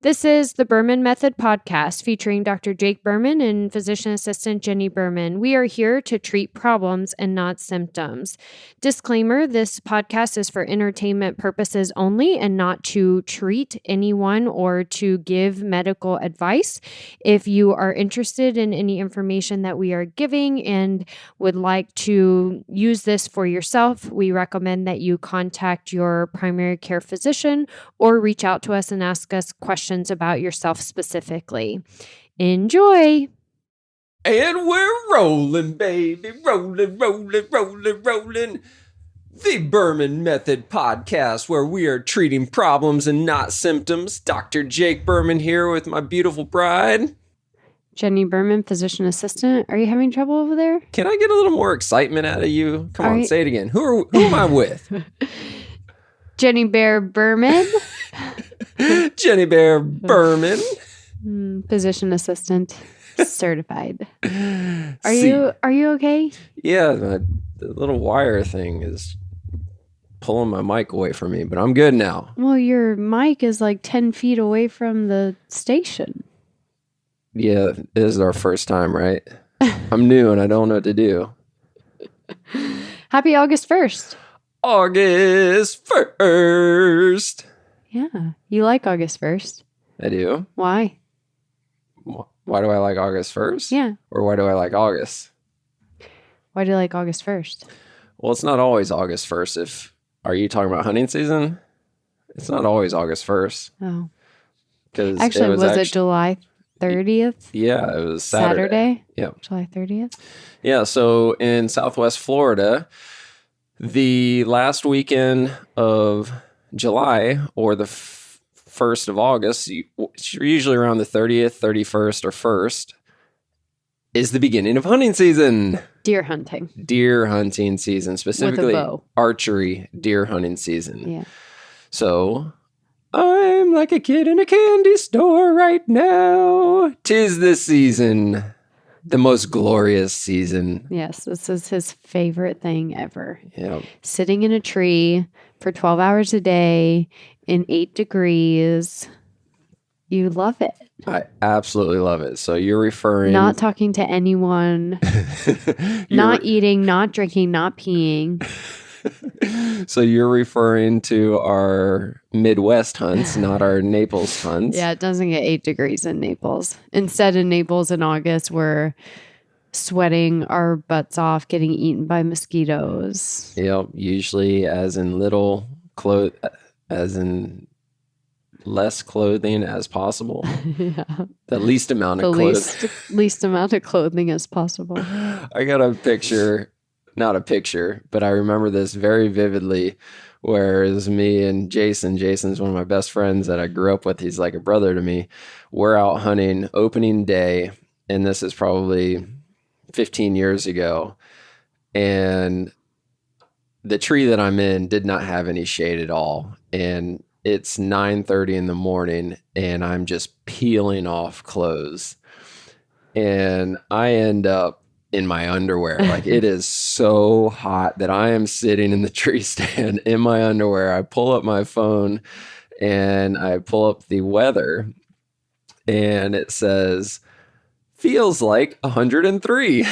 This is the Berman Method podcast featuring Dr. Jake Berman and physician assistant Jenni Berman. We are here to treat problems and not symptoms. Disclaimer, this podcast is for entertainment purposes only and not to treat anyone or to give medical advice. If you are interested in any information that we are giving and would like to use this for yourself, we recommend that you contact your primary care physician or reach out to us and ask us questions about yourself specifically. Enjoy. And we're rolling, baby. Rolling. The Berman Method podcast, where we are treating problems and not symptoms. Dr. Jake Berman here with my beautiful bride, Jenni Berman, physician assistant. Are you having trouble over there? Can I get a little more excitement out of you? Come on, say it again. Who am I with? Jenni Bear Berman. Jenni Bear Berman. Physician assistant, certified. Are you okay? Yeah, the little wire thing is pulling my mic away from me, but I'm good now. Well, your mic is like 10 feet away from the station. Yeah, this is our first time, right? I'm new and I don't know what to do. Happy August 1st. August 1st. Yeah, you like August 1st. I do. Why? Why do I like August 1st? Yeah. Or why do I like August? Why do you like August 1st? Well, it's not always August 1st. Are you talking about hunting season? It's not always August 1st. Oh. Actually, was it July 30th? Yeah, it was Saturday. Yeah. July 30th? Yeah, so in Southwest Florida, the last weekend of July or the 1st of August, usually around the 30th, 31st, or 1st, is the beginning of hunting season. Deer hunting. Deer hunting season, specifically with a bow. Archery deer hunting season. Yeah. So, I'm like a kid in a candy store right now. 'Tis the season. The most glorious season. Yes, this is his favorite thing ever. Yeah. Sitting in a tree for 12 hours a day in 8 degrees. You love it. I absolutely love it. So you're referring... Not talking to anyone. Not eating, not drinking, not peeing. So you're referring to our Midwest hunts, not our Naples hunts. Yeah, it doesn't get 8 degrees in Naples. Instead, in Naples in August, we're sweating our butts off, getting eaten by mosquitoes. Yep, usually as in less clothing as possible. Yeah. The least amount of clothing. least amount of clothing as possible. I got a picture. Not a picture, but I remember this very vividly, where it was me and Jason. Jason's one of my best friends that I grew up with. He's like a brother to me. We're out hunting opening day, and this is probably 15 years ago. And the tree that I'm in did not have any shade at all. And it's 9:30 in the morning, and I'm just peeling off clothes. And I end up in my underwear. Like, it is so hot that I am sitting in the tree stand in my underwear. I pull up my phone and I pull up the weather, and it says, feels like 103.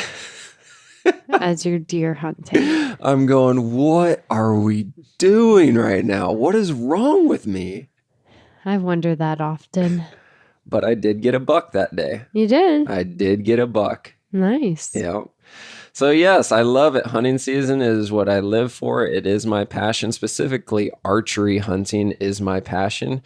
As you're deer hunting. I'm going, what are we doing right now? What is wrong with me? I wonder that often. But I did get a buck that day. You did? I did get a buck. Nice. Yeah. So yes, I love it. Hunting season is what I live for. It is my passion. Specifically, archery hunting is my passion.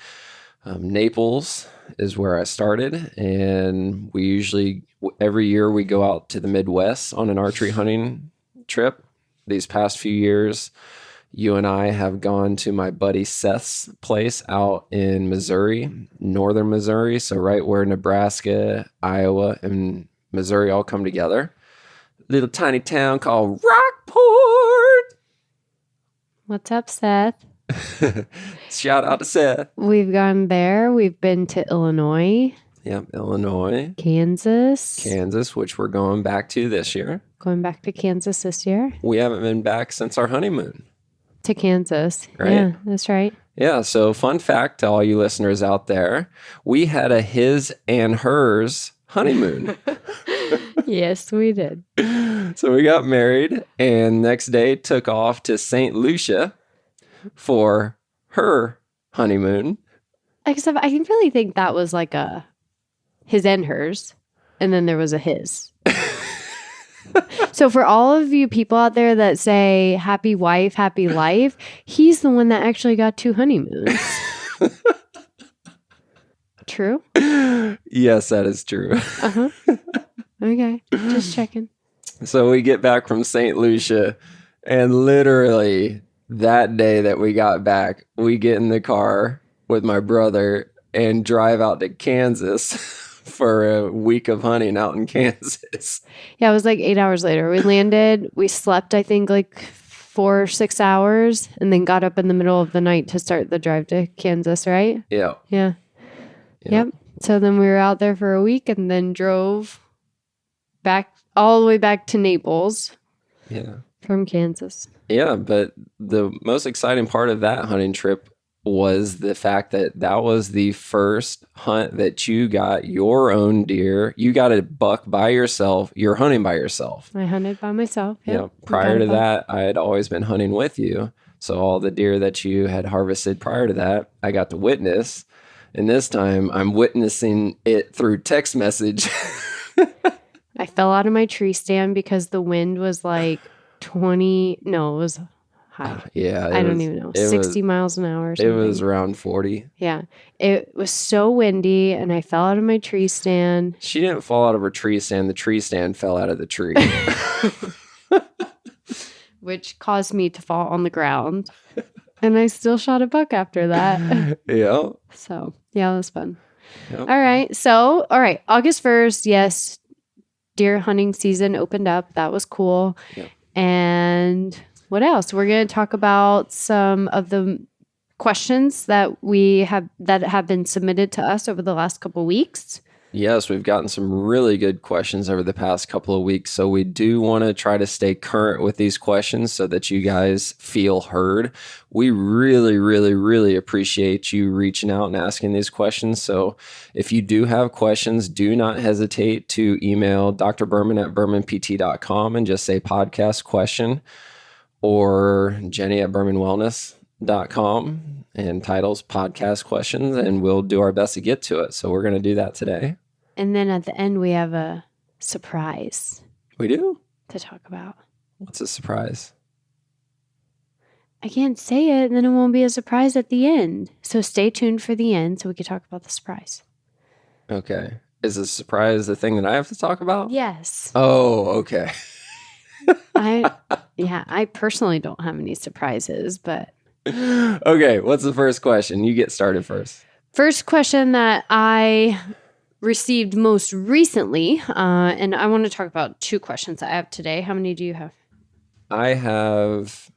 Naples is where I started, and we usually, every year we go out to the Midwest on an archery hunting trip. These past few years, you and I have gone to my buddy Seth's place out in Missouri, northern Missouri. So right where Nebraska, Iowa, and Missouri all come together. Little tiny town called Rockport. What's up, Seth? Shout out to Seth. We've gone there. We've been to Illinois. Yep, Illinois. Kansas, which we're going back to this year. Going back to Kansas this year. We haven't been back since our honeymoon. To Kansas. Right? Yeah, that's right. Yeah. So fun fact to all you listeners out there, we had a his and hers honeymoon. Yes, we did. So we got married and next day took off to St. Lucia for her honeymoon. Except I really think that was like a his and hers. And then there was a his. So for all of you people out there that say happy wife, happy life, he's the one that actually got 2 honeymoons. True? Yes, that is true. Uh-huh. Okay. Just checking. So we get back from St. Lucia, and literally that day that we got back, we get in the car with my brother and drive out to Kansas for a week of hunting out in Kansas. Yeah, it was like 8 hours later. We landed. We slept, I think, like 4 or 6 hours, and then got up in the middle of the night to start the drive to Kansas, right? Yeah. Yeah. Yep. So then we were out there for a week and then drove back all the way back to Naples. Yeah. From Kansas. Yeah, but the most exciting part of that hunting trip was the fact that that was the first hunt that you got your own deer. You got a buck by yourself. You're hunting by yourself. I hunted by myself. Yep. Yeah. Prior to that, I had always been hunting with you. So all the deer that you had harvested prior to that, I got to witness. And this time I'm witnessing it through text message. I fell out of my tree stand because the wind was like 20. No, it was high. Yeah. I don't even know. 60 miles an hour or something. It was around 40. Yeah. It was so windy and I fell out of my tree stand. She didn't fall out of her tree stand. The tree stand fell out of the tree. Which caused me to fall on the ground. And I still shot a buck after that. Yeah. So, yeah, it was fun. Yep. All right. August 1st, yes, deer hunting season opened up. That was cool. Yep. And what else? We're going to talk about some of the questions that have been submitted to us over the last couple of weeks. Yes, we've gotten some really good questions over the past couple of weeks. So we do want to try to stay current with these questions so that you guys feel heard. We really, really, really appreciate you reaching out and asking these questions. So if you do have questions, do not hesitate to email Dr. Berman at bermanpt.com and just say podcast question, or Jenni at bermanwellness.com and titles podcast questions, and we'll do our best to get to it. So we're going to do that today. And then at the end, we have a surprise. We do? To talk about. What's a surprise? I can't say it, and then it won't be a surprise at the end. So stay tuned for the end so we can talk about the surprise. Okay. Is a surprise the thing that I have to talk about? Yes. Oh, okay. I personally don't have any surprises, but... Okay, what's the first question? You get started first. First question that I received most recently, and I want to talk about 2 questions I have today. How many do you have? I have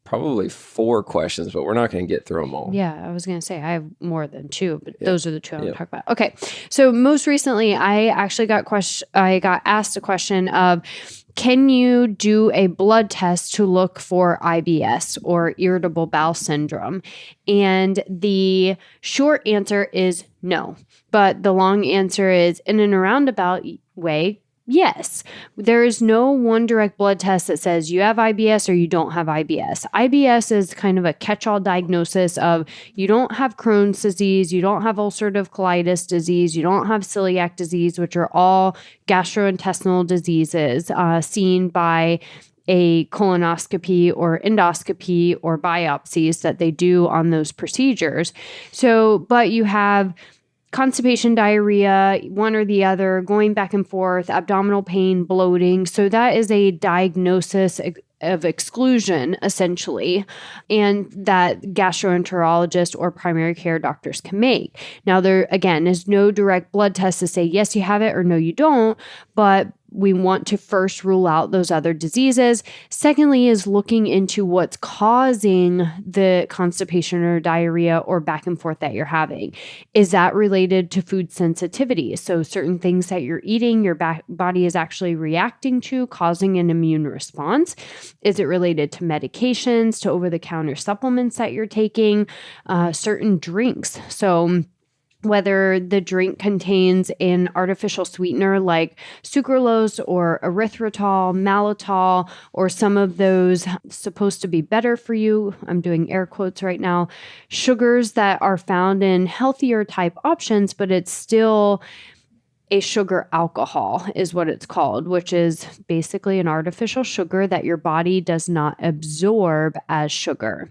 probably 4 questions, but we're not going to get through them all. Yeah, I was going to say I have more than 2, but those are the 2 I want to talk about. Okay, so most recently, I actually got asked a question of, can you do a blood test to look for IBS or irritable bowel syndrome? And the short answer is no. But the long answer is, in a roundabout way, yes. There is no one direct blood test that says you have IBS or you don't have IBS. IBS is kind of a catch-all diagnosis of you don't have Crohn's disease, you don't have ulcerative colitis disease, you don't have celiac disease, which are all gastrointestinal diseases seen by a colonoscopy or endoscopy or biopsies that they do on those procedures. So, but you have constipation, diarrhea, one or the other, going back and forth, abdominal pain, bloating. So that is a diagnosis of exclusion, essentially, and that gastroenterologists or primary care doctors can make. Now, there, again, is no direct blood test to say, yes, you have it or no, you don't. But we want to first rule out those other diseases. Secondly is looking into what's causing the constipation or diarrhea or back and forth that you're having. Is that related to food sensitivity? So certain things that you're eating, your body is actually reacting to, causing an immune response. Is it related to medications, to over-the-counter supplements that you're taking, certain drinks? So whether the drink contains an artificial sweetener like sucralose or erythritol, maltitol, or some of those supposed to be better for you, I'm doing air quotes right now, sugars that are found in healthier type options, but it's still a sugar alcohol is what it's called, which is basically an artificial sugar that your body does not absorb as sugar.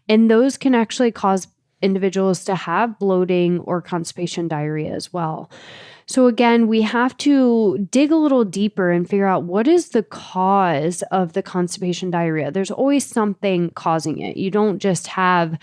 And those can actually cause individuals to have bloating or constipation diarrhea as well. So again, we have to dig a little deeper and figure out what is the cause of the constipation diarrhea. There's always something causing it. You don't just have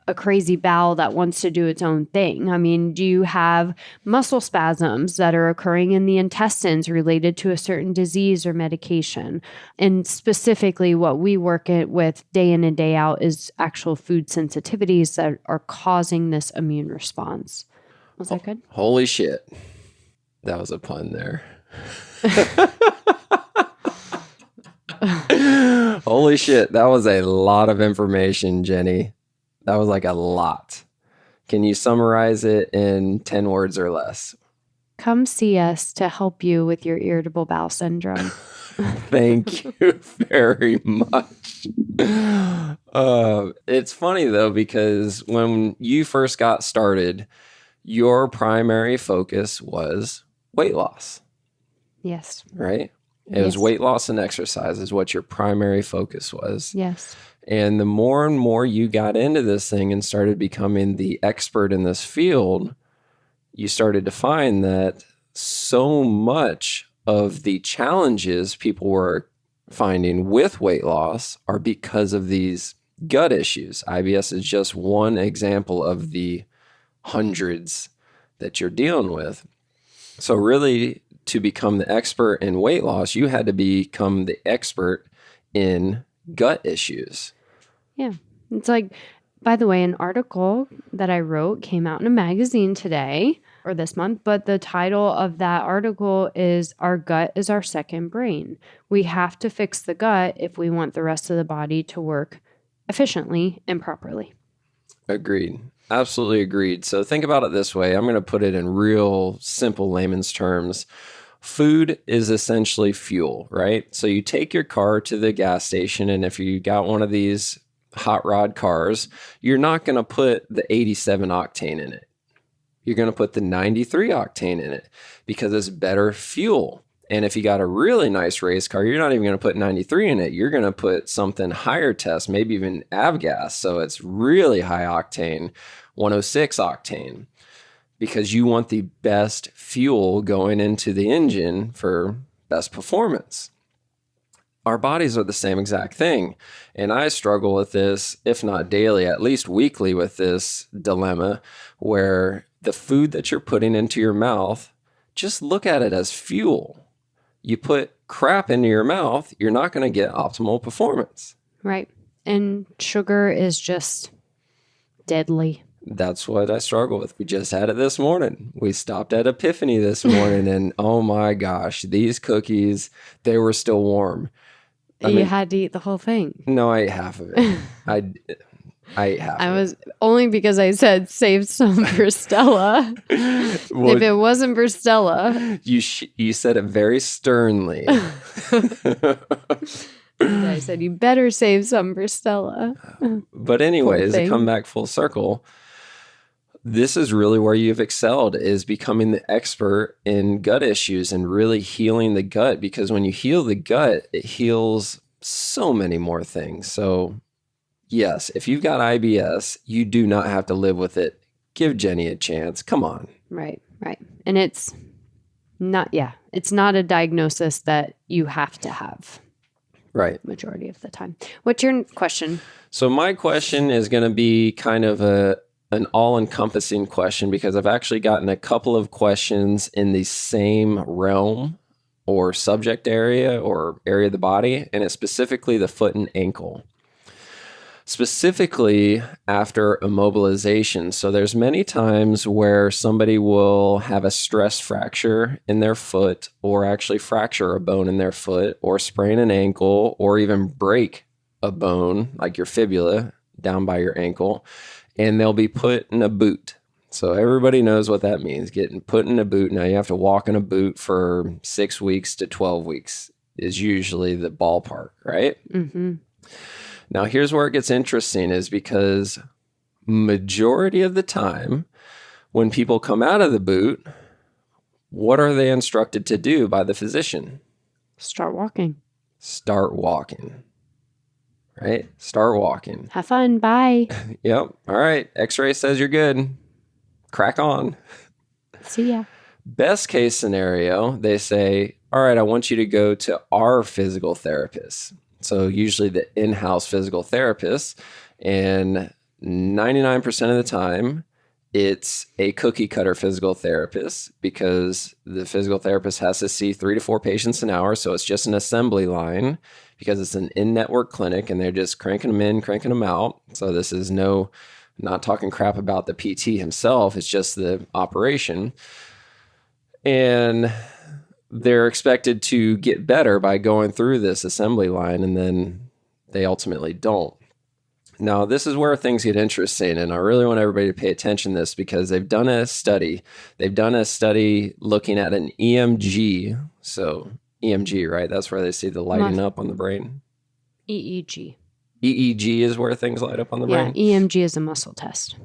a crazy bowel that wants to do its own thing. I mean, do you have muscle spasms that are occurring in the intestines related to a certain disease or medication? And specifically what we work with day in and day out is actual food sensitivities that are causing this immune response. Was that good? Holy shit. That was a pun there. Holy shit. That was a lot of information, Jenni. That was like a lot. Can you summarize it in 10 words or less? Come see us to help you with your irritable bowel syndrome. Thank you very much. It's funny, though, because when you first got started, your primary focus was weight loss. Yes. Right? It was weight loss and exercise is what your primary focus was. Yes. And the more and more you got into this thing and started becoming the expert in this field, you started to find that so much of the challenges people were finding with weight loss are because of these gut issues. IBS is just one example of the hundreds that you're dealing with. So really, to become the expert in weight loss, you had to become the expert in gut issues. Yeah. It's like, by the way, an article that I wrote came out in a magazine today or this month, but the title of that article is Our Gut is Our Second Brain. We have to fix the gut if we want the rest of the body to work efficiently and properly. Agreed. Absolutely agreed. So think about it this way. I'm going to put it in real simple layman's terms. Food is essentially fuel, right? So you take your car to the gas station, and if you got one of these hot rod cars, you're not going to put the 87 octane in it. You're going to put the 93 octane in it because it's better fuel. And if you got a really nice race car, you're not even going to put 93 in it. You're going to put something higher test, maybe even avgas. So it's really high octane, 106 octane. Because you want the best fuel going into the engine for best performance. Our bodies are the same exact thing. And I struggle with this, if not daily, at least weekly with this dilemma where the food that you're putting into your mouth, just look at it as fuel. You put crap into your mouth, you're not going to get optimal performance. Right. And sugar is just deadly. That's what I struggle with. We just had it this morning. We stopped at Epiphany this morning and oh my gosh, these cookies, they were still warm. You had to eat the whole thing. No, I ate half of it. I ate half of it. Was only because I said save some for Stella. Well, if it wasn't for Stella. You said it very sternly. I said, you better save some for Stella. But anyways, to come back full circle, this is really where you've excelled, is becoming the expert in gut issues and really healing the gut. Because when you heal the gut, it heals so many more things. So yes, if you've got IBS, you do not have to live with it. Give Jenni a chance. Come on. Right. And it's not a diagnosis that you have to have. Right. Majority of the time. What's your question? So my question is going to be kind of an all-encompassing question because I've actually gotten a couple of questions in the same realm or subject area or area of the body, and it's specifically the foot and ankle. Specifically after immobilization. So there's many times where somebody will have a stress fracture in their foot, or actually fracture a bone in their foot, or sprain an ankle, or even break a bone like your fibula down by your ankle, and they'll be put in a boot. So everybody knows what that means, getting put in a boot. Now you have to walk in a boot for 6 weeks to 12 weeks is usually the ballpark, right? Mm-hmm. Now, here's where it gets interesting, is because majority of the time when people come out of the boot, what are they instructed to do by the physician? Start walking. Start walking, right? Start walking. Have fun. Bye. Yep. All right. X-ray says you're good. Crack on. See ya. Best case scenario, they say, all right, I want you to go to our physical therapist. So usually the in-house physical therapist, and 99% of the time, it's a cookie cutter physical therapist, because the physical therapist has to see 3 to 4 patients an hour. So it's just an assembly line, because it's an in-network clinic and they're just cranking them in, cranking them out. So this is not talking crap about the PT himself. It's just the operation. And they're expected to get better by going through this assembly line, and then they ultimately don't. Now, this is where things get interesting, and I really want everybody to pay attention to this, because they've done a study. They've done a study looking at an EMG. So EMG, right? That's where they see the lighting up on the brain. EEG. EEG is where things light up on the brain? Yeah, EMG is a muscle test.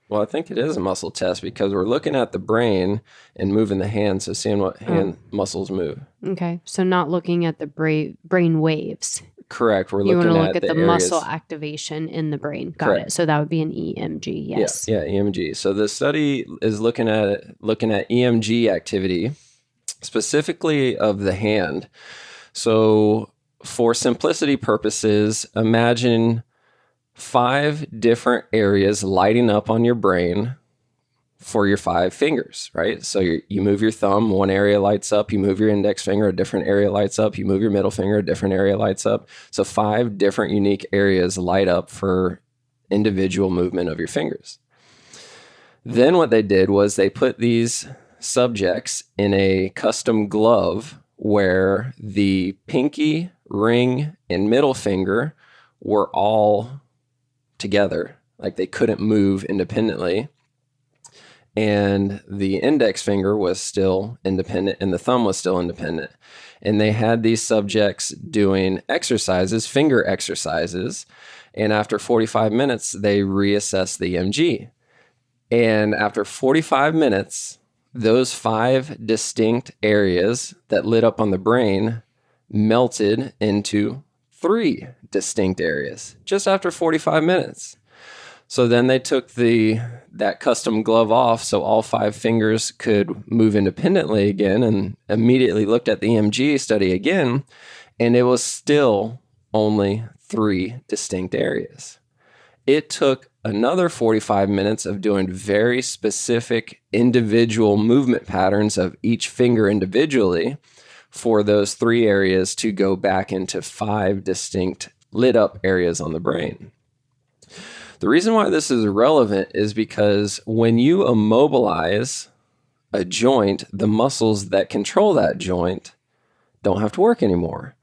Well, I think it is a muscle test, because we're looking at the brain and moving the hand, so seeing what hand muscles move. Okay, so not looking at the brain waves. Correct. We're you looking want to look at the areas. Muscle activation in the brain. Got Correct. it. So that would be an EMG. Yes. Yeah, EMG. So the study is looking at EMG activity, specifically of the hand. So for simplicity purposes, imagine 5 different areas lighting up on your brain for your 5 fingers, right? So you move your thumb, one area lights up. You move your index finger, a different area lights up. You move your middle finger, a different area lights up. So 5 different unique areas light up for individual movement of your fingers. Then what they did was they put these subjects in a custom glove where the pinky, ring, and middle finger were all together, like they couldn't move independently, and the index finger was still independent and the thumb was still independent. And they had these subjects doing exercises, finger exercises, and after 45 minutes they reassessed the EMG. And after 45 minutes, those 5 distinct areas that lit up on the brain melted into 3 distinct areas just after 45 minutes. So then they took that custom glove off so all 5 fingers could move independently again, and immediately looked at the EMG study again, and it was still only 3 distinct areas. It took another 45 minutes of doing very specific individual movement patterns of each finger individually for those 3 areas to go back into 5 distinct lit up areas on the brain. The reason why this is relevant is because when you immobilize a joint, the muscles that control that joint don't have to work anymore.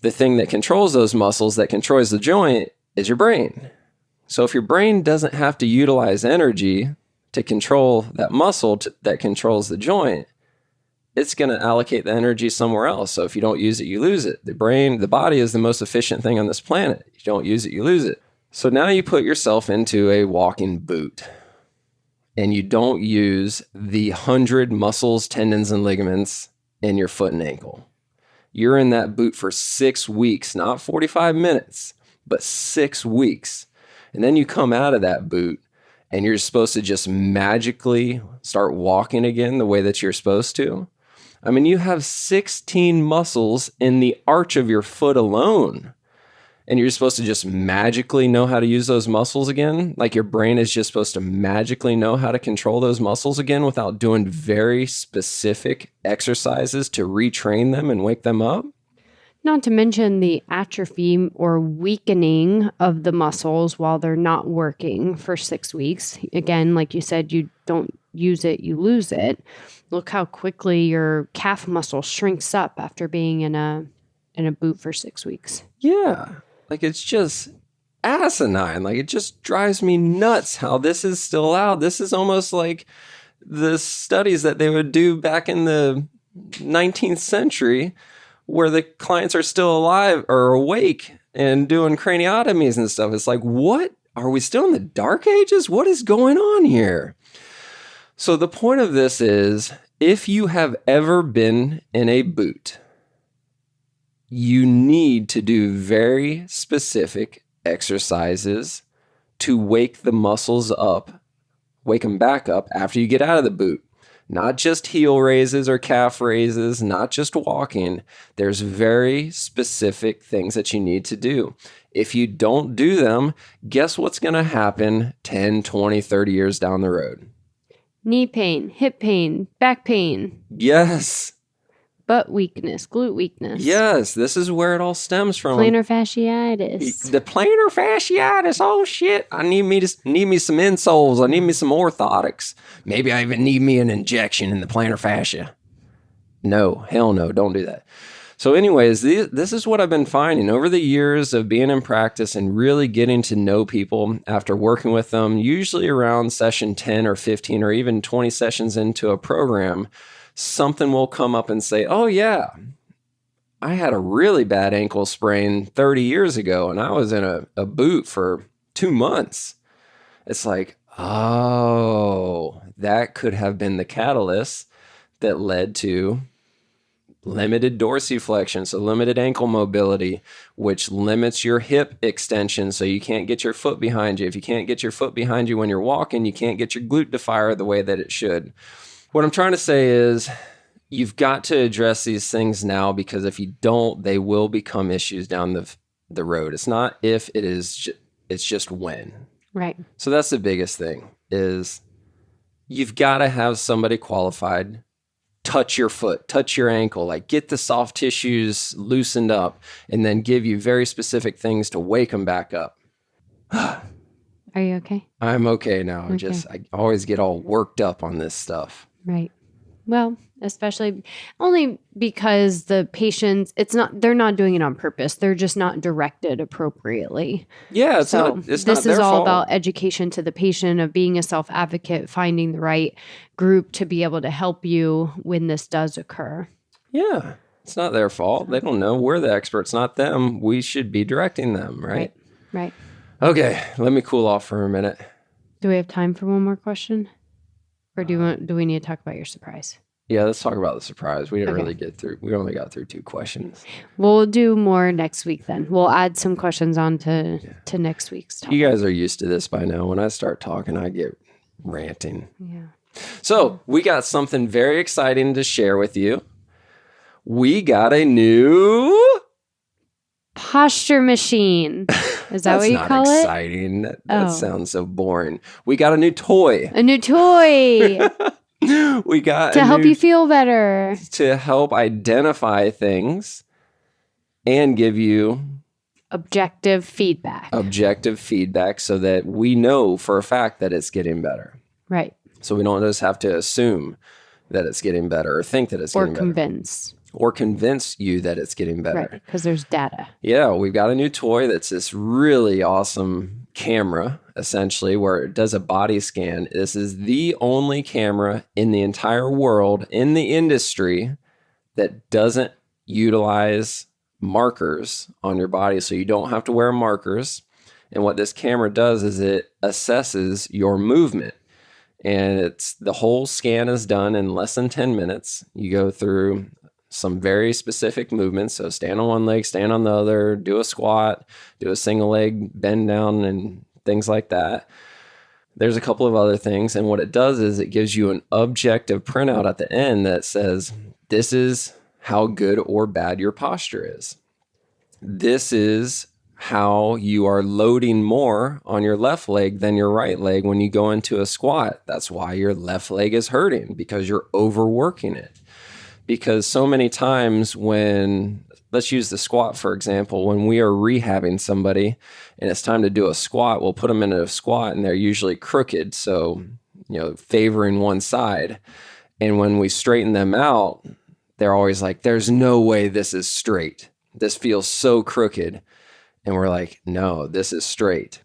The thing that controls those muscles, that controls the joint, is your brain. So if your brain doesn't have to utilize energy to control that muscle that controls the joint, it's going to allocate the energy somewhere else. So if you don't use it, you lose it. The body is the most efficient thing on this planet. If you don't use it, you lose it. So now you put yourself into a walking boot, and you don't use the 100 muscles, tendons, and ligaments in your foot and ankle. You're in that boot for 6 weeks, not 45 minutes, but 6 weeks. And then you come out of that boot, and you're supposed to just magically start walking again the way that you're supposed to. I mean, you have 16 muscles in the arch of your foot alone. and you're supposed to just magically know how to use those muscles again. Like your brain is just supposed to magically know how to control those muscles again without doing very specific exercises to retrain them and wake them up. Not to mention the atrophy or weakening of the muscles while they're not working for 6 weeks. Again, like you said, you don't use it, you lose it. Look how quickly your calf muscle shrinks up after being in a boot for 6 weeks. Yeah. Like it's just asinine. Like it just drives me nuts how this is still out. This is almost like the studies that they would do back in the 19th century where the clients are still alive or awake and doing craniotomies and stuff. It's like, what? Are we still in the dark ages? What is going on here? So the point of this is, if you have ever been in a boot, you need to do very specific exercises to wake the muscles up, wake them back up after you get out of the boot. Not just heel raises or calf raises, not just walking. There's very specific things that you need to do. If you don't do them, guess what's going to happen 10, 20, 30 years down the road? Knee pain, hip pain, back pain. Yes. Butt weakness, glute weakness. Yes, this is where it all stems from. Plantar fasciitis. The plantar fasciitis. Oh shit! I need me some insoles. I need me some orthotics. Maybe I even need me an injection in the plantar fascia. No, hell no! Don't do that. So, anyways, this is what I've been finding over the years of being in practice and really getting to know people after working with them. Usually around session 10 or 15 or even 20 sessions into a program, something will come up and say, oh yeah, I had a really bad ankle sprain 30 years ago and I was in a boot for 2 months. It's like, oh, that could have been the catalyst that led to limited dorsiflexion, so limited ankle mobility, which limits your hip extension so you can't get your foot behind you. If you can't get your foot behind you when you're walking, you can't get your glute to fire the way that it should. What I'm trying to say is you've got to address these things now, because if you don't, they will become issues down the road. It's not if, it's just when. Right. So that's the biggest thing, is you've got to have somebody qualified touch your foot, touch your ankle, like get the soft tissues loosened up, and then give you very specific things to wake them back up. Are you okay? I'm okay now. Okay. I always get all worked up on this stuff. Right. Well, especially only because the patients, they're not doing it on purpose. They're just not directed appropriately. Yeah, This is all about education to the patient, of being a self-advocate, finding the right group to be able to help you when this does occur. Yeah, it's not their fault. They don't know. We're the experts, not them. We should be directing them, right? Right. Okay, let me cool off for a minute. Do we have time for one more question? Or do we need to talk about your surprise? Yeah, let's talk about the surprise. We didn't really get through. We only got through 2 questions. We'll do more next week then. We'll add some questions on to next week's topic. You guys are used to this by now. When I start talking, I get ranting. Yeah. So we got something very exciting to share with you. We got a new posture machine. Is that what you call it? That's not exciting. That sounds so boring. We got a new toy. A new toy. We got to help you feel better. To help identify things and give you objective feedback. So that we know for a fact that it's getting better. Right. So we don't just have to assume that it's getting better or think that it's getting better. Or convince you that it's getting better. Right, because there's data. Yeah, we've got a new toy that's this really awesome camera, essentially, where it does a body scan. This is the only camera in the entire world, in the industry, that doesn't utilize markers on your body. So you don't have to wear markers. And what this camera does is it assesses your movement. And the whole scan is done in less than 10 minutes. You go through some very specific movements. So stand on one leg, stand on the other, do a squat, do a single leg bend down, and things like that. There's a couple of other things. And what it does is it gives you an objective printout at the end that says, this is how good or bad your posture is. This is how you are loading more on your left leg than your right leg when you go into a squat. That's why your left leg is hurting, because you're overworking it. Because so many times when, let's use the squat, for example, when we are rehabbing somebody and it's time to do a squat, we'll put them into a squat and they're usually crooked. So, favoring one side. And when we straighten them out, they're always like, there's no way this is straight. This feels so crooked. And we're like, no, this is straight.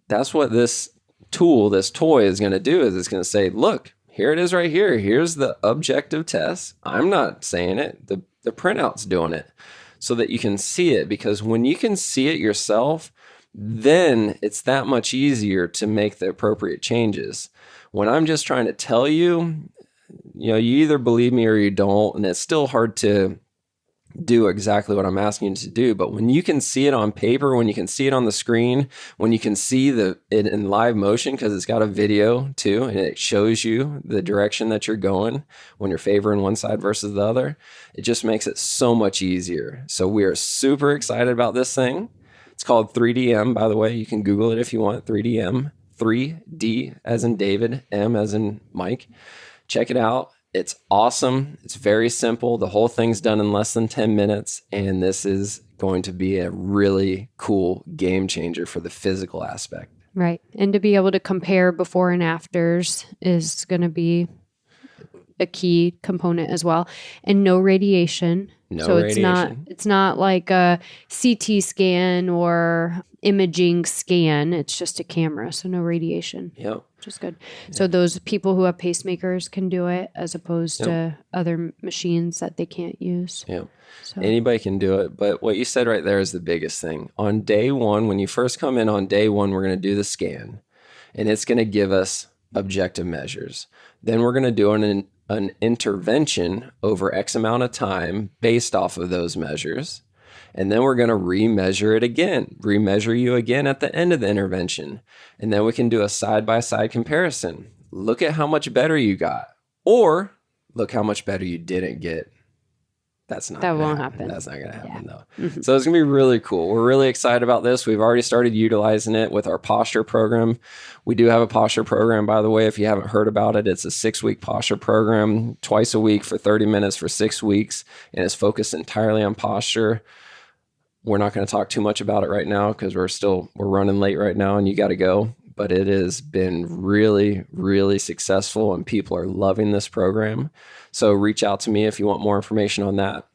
That's what this toy is going to do, is it's going to say, look, here it is right here. Here's the objective test. I'm not saying it. The printout's doing it, so that you can see it. Because when you can see it yourself, then it's that much easier to make the appropriate changes. When I'm just trying to tell you, you either believe me or you don't, and it's still hard to do exactly what I'm asking you to do. But when you can see it on paper, when you can see it on the screen, when you can see it in live motion, because it's got a video too, and it shows you the direction that you're going when you're favoring one side versus the other, it just makes it so much easier. So we are super excited about this thing. It's called 3DM, by the way. You can Google it if you want. 3DM, 3D as in David, M as in Mike. Check it out. It's awesome. It's very simple. The whole thing's done in less than 10 minutes. And this is going to be a really cool game changer for the physical aspect. Right. And to be able to compare before and afters is going to be a key component as well. And no radiation. It's not like a CT scan or imaging scan. It's just a camera, so no radiation. Yep. Which is good. Yeah. So those people who have pacemakers can do it, as opposed to other machines that they can't use. Yeah. So anybody can do it. But what you said right there is the biggest thing. On day one, when you first come in on day one, we're going to do the scan, and it's going to give us objective measures. Then we're going to do an intervention over X amount of time based off of those measures. And then we're going to remeasure you again at the end of the intervention. And then we can do a side-by-side comparison. Look at how much better you got, or look how much better you didn't get. That won't happen. That's not going to happen, though. Mm-hmm. So it's going to be really cool. We're really excited about this. We've already started utilizing it with our posture program. We do have a posture program, by the way, if you haven't heard about it. It's a 6-week posture program, twice a week for 30 minutes for 6 weeks, and it's focused entirely on posture. We're not going to talk too much about it right now because we're running late right now and you got to go. But it has been really, really successful, and people are loving this program. So reach out to me if you want more information on that.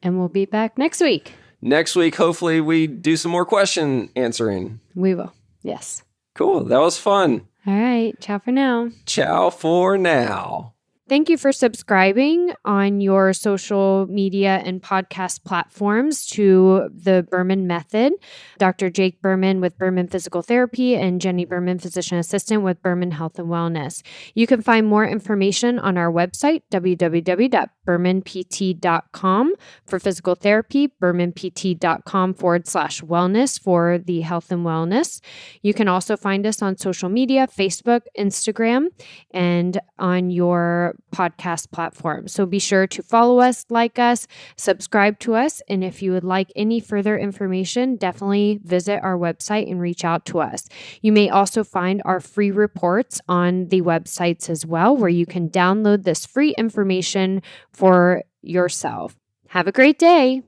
And we'll be back next week. Next week, hopefully we do some more question answering. We will. Yes. Cool. That was fun. All right. Ciao for now. Ciao for now. Thank you for subscribing on your social media and podcast platforms to the Berman Method. Dr. Jake Berman with Berman Physical Therapy and Jenni Berman, Physician Assistant with Berman Health and Wellness. You can find more information on our website, www.bermanpt.com for physical therapy, bermanpt.com/wellness for the health and wellness. You can also find us on social media, Facebook, Instagram, and on your podcast platform. So be sure to follow us, like us, subscribe to us. And if you would like any further information, definitely visit our website and reach out to us. You may also find our free reports on the websites as well, where you can download this free information for yourself. Have a great day.